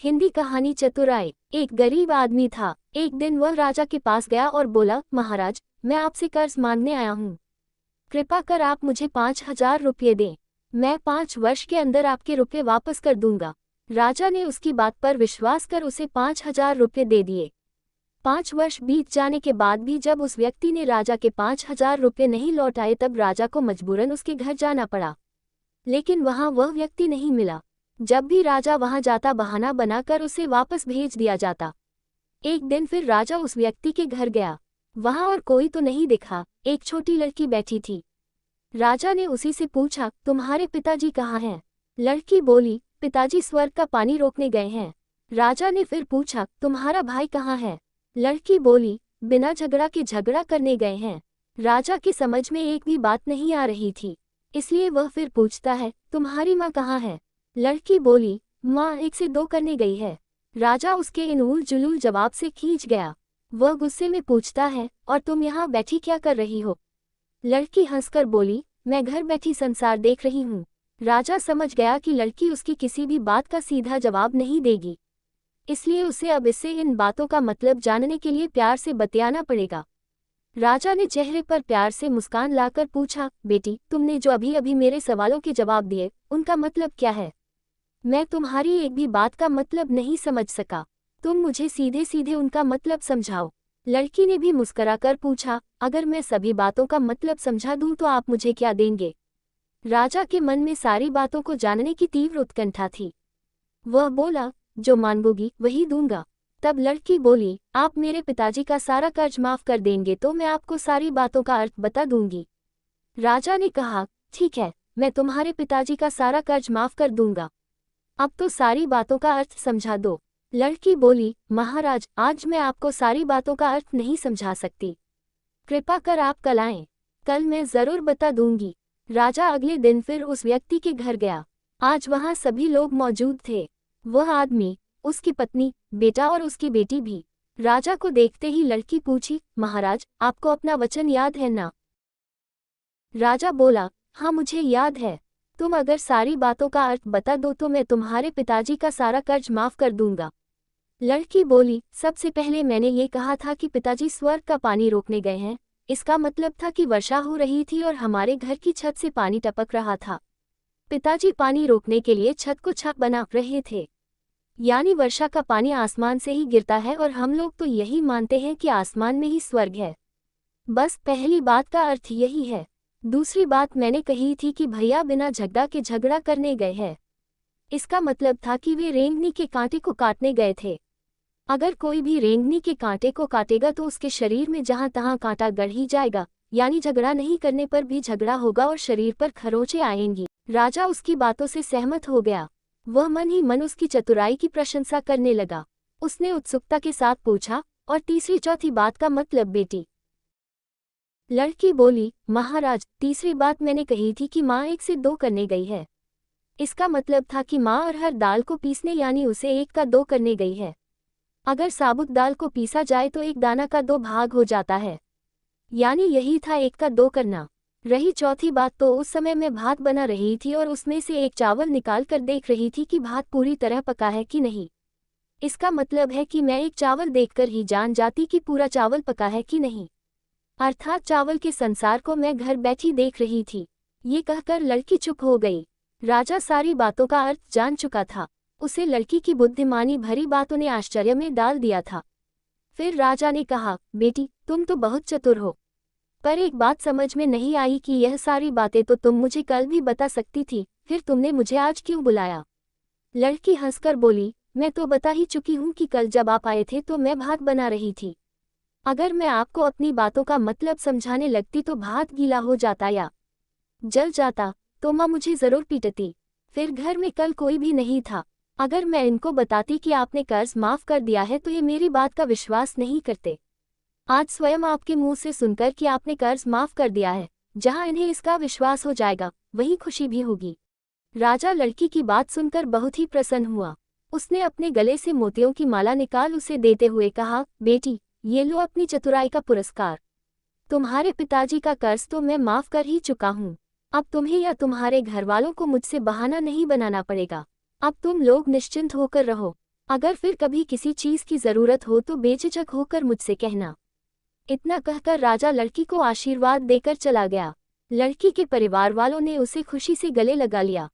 हिंदी कहानी चतुराई। एक गरीब आदमी था। एक दिन वह राजा के पास गया और बोला, महाराज, मैं आपसे कर्ज मांगने आया हूँ। कृपा कर आप मुझे 5,000 रुपये दें। मैं 5 वर्ष के अंदर आपके रुपये वापस कर दूंगा। राजा ने उसकी बात पर विश्वास कर उसे 5,000 रुपये दे दिए। 5 वर्ष बीत जाने के बाद भी जब उस व्यक्ति ने राजा के 5,000 रुपये नहीं लौटाए तब राजा को मजबूरन उसके घर जाना पड़ा। लेकिन वहां वह व्यक्ति नहीं मिला। जब भी राजा वहां जाता बहाना बनाकर उसे वापस भेज दिया जाता। एक दिन फिर राजा उस व्यक्ति के घर गया। वहां और कोई तो नहीं दिखा, एक छोटी लड़की बैठी थी। राजा ने उसी से पूछा, तुम्हारे पिताजी कहाँ हैं? लड़की बोली, पिताजी स्वर्ग का पानी रोकने गए हैं। राजा ने फिर पूछा, तुम्हारा भाई कहाँ है? लड़की बोली, बिना झगड़ा के झगड़ा करने गए हैं। राजा की समझ में एक भी बात नहीं आ रही थी, इसलिए वह फिर पूछता है, तुम्हारी माँ कहाँ है? लड़की बोली, माँ 1 से 2 करने गई है। राजा उसके इन उल जुलूल जवाब से खींच गया। वह गुस्से में पूछता है, और तुम यहाँ बैठी क्या कर रही हो? लड़की हंसकर बोली, मैं घर बैठी संसार देख रही हूँ। राजा समझ गया कि लड़की उसकी किसी भी बात का सीधा जवाब नहीं देगी, इसलिए उसे अब इससे इन बातों का मतलब जानने के लिए प्यार से बतियाना पड़ेगा। राजा ने चेहरे पर प्यार से मुस्कान लाकर पूछा, बेटी, तुमने जो अभी अभी मेरे सवालों के जवाब दिए, उनका मतलब क्या है? मैं तुम्हारी एक भी बात का मतलब नहीं समझ सका। तुम मुझे सीधे सीधे उनका मतलब समझाओ। लड़की ने भी मुस्कुराकर पूछा, अगर मैं सभी बातों का मतलब समझा दूं तो आप मुझे क्या देंगे? राजा के मन में सारी बातों को जानने की तीव्र उत्कंठा थी। वह बोला, जो मांगोगी वही दूंगा। तब लड़की बोली, आप मेरे पिताजी का सारा कर्ज माफ कर देंगे तो मैं आपको सारी बातों का अर्थ बता दूंगी। राजा ने कहा, ठीक है, मैं तुम्हारे पिताजी का सारा कर्ज माफ कर दूंगा। अब तो सारी बातों का अर्थ समझा दो। लड़की बोली, महाराज, आज मैं आपको सारी बातों का अर्थ नहीं समझा सकती। कृपा कर आप कल आएं, कल मैं जरूर बता दूंगी। राजा अगले दिन फिर उस व्यक्ति के घर गया। आज वहां सभी लोग मौजूद थे। वह आदमी, उसकी पत्नी, बेटा और उसकी बेटी भी। राजा को देखते ही लड़की पूछी, महाराज, आपको अपना वचन याद है ना? राजा बोला, हाँ मुझे याद है। तुम अगर सारी बातों का अर्थ बता दो तो मैं तुम्हारे पिताजी का सारा कर्ज माफ कर दूंगा। लड़की बोली, सबसे पहले मैंने ये कहा था कि पिताजी स्वर्ग का पानी रोकने गए हैं। इसका मतलब था कि वर्षा हो रही थी और हमारे घर की छत से पानी टपक रहा था। पिताजी पानी रोकने के लिए छत को छत बना रहे थे। यानी वर्षा का पानी आसमान से ही गिरता है और हम लोग तो यही मानते हैं कि आसमान में ही स्वर्ग है। बस पहली बात का अर्थ यही है। दूसरी बात मैंने कही थी कि भैया बिना झगड़ा के झगड़ा करने गए हैं। इसका मतलब था कि वे रेंगनी के कांटे को काटने गए थे। अगर कोई भी रेंगनी के कांटे को काटेगा तो उसके शरीर में जहां तहां कांटा गड़ ही जाएगा, यानी झगड़ा नहीं करने पर भी झगड़ा होगा और शरीर पर खरोंचे आएंगी। राजा उसकी बातों से सहमत हो गया। वह मन ही मन उसकी चतुराई की प्रशंसा करने लगा। उसने उत्सुकता के साथ पूछा, और तीसरी चौथी बात का मतलब बेटी? लड़की बोली, महाराज, तीसरी बात मैंने कही थी कि माँ 1 से 2 करने गई है। इसका मतलब था कि माँ अरहर दाल को पीसने यानी उसे 1 का 2 करने गई है। अगर साबुत दाल को पीसा जाए तो 1 दाना का 2 भाग हो जाता है, यानी यही था 1 का 2 करना। रही चौथी बात तो उस समय मैं भात बना रही थी और उसमें से एक चावल निकाल कर देख रही थी कि भात पूरी तरह पका है कि नहीं। इसका मतलब है कि मैं एक चावल देखकर ही जान जाती कि पूरा चावल पका है कि नहीं। अर्थात चावल के संसार को मैं घर बैठी देख रही थी। ये कहकर लड़की चुप हो गई। राजा सारी बातों का अर्थ जान चुका था। उसे लड़की की बुद्धिमानी भरी बातों ने आश्चर्य में डाल दिया था। फिर राजा ने कहा, बेटी, तुम तो बहुत चतुर हो, पर एक बात समझ में नहीं आई कि यह सारी बातें तो तुम मुझे कल भी बता सकती थी, फिर तुमने मुझे आज क्यों बुलाया? लड़की हंसकर बोली, मैं तो बता ही चुकी हूँ कि कल जब आप आए थे तो मैं भात बना रही थी। अगर मैं आपको अपनी बातों का मतलब समझाने लगती तो भात गीला हो जाता या जल जाता, तो माँ मुझे जरूर पीटती। फिर घर में कल कोई भी नहीं था। अगर मैं इनको बताती कि आपने कर्ज माफ कर दिया है तो ये मेरी बात का विश्वास नहीं करते। आज स्वयं आपके मुंह से सुनकर कि आपने कर्ज माफ कर दिया है, जहाँ इन्हें इसका विश्वास हो जाएगा वहीं खुशी भी होगी। राजा लड़की की बात सुनकर बहुत ही प्रसन्न हुआ। उसने अपने गले से मोतियों की माला निकाल उसे देते हुए कहा, बेटी, ये लो अपनी चतुराई का पुरस्कार। तुम्हारे पिताजी का कर्ज तो मैं माफ कर ही चुका हूँ। अब तुम्हें या तुम्हारे घर वालों को मुझसे बहाना नहीं बनाना पड़ेगा। अब तुम लोग निश्चिंत होकर रहो। अगर फिर कभी किसी चीज की जरूरत हो तो बेझिझक होकर मुझसे कहना। इतना कहकर राजा लड़की को आशीर्वाद देकर चला गया। लड़की के परिवार वालों ने उसे खुशी से गले लगा लिया।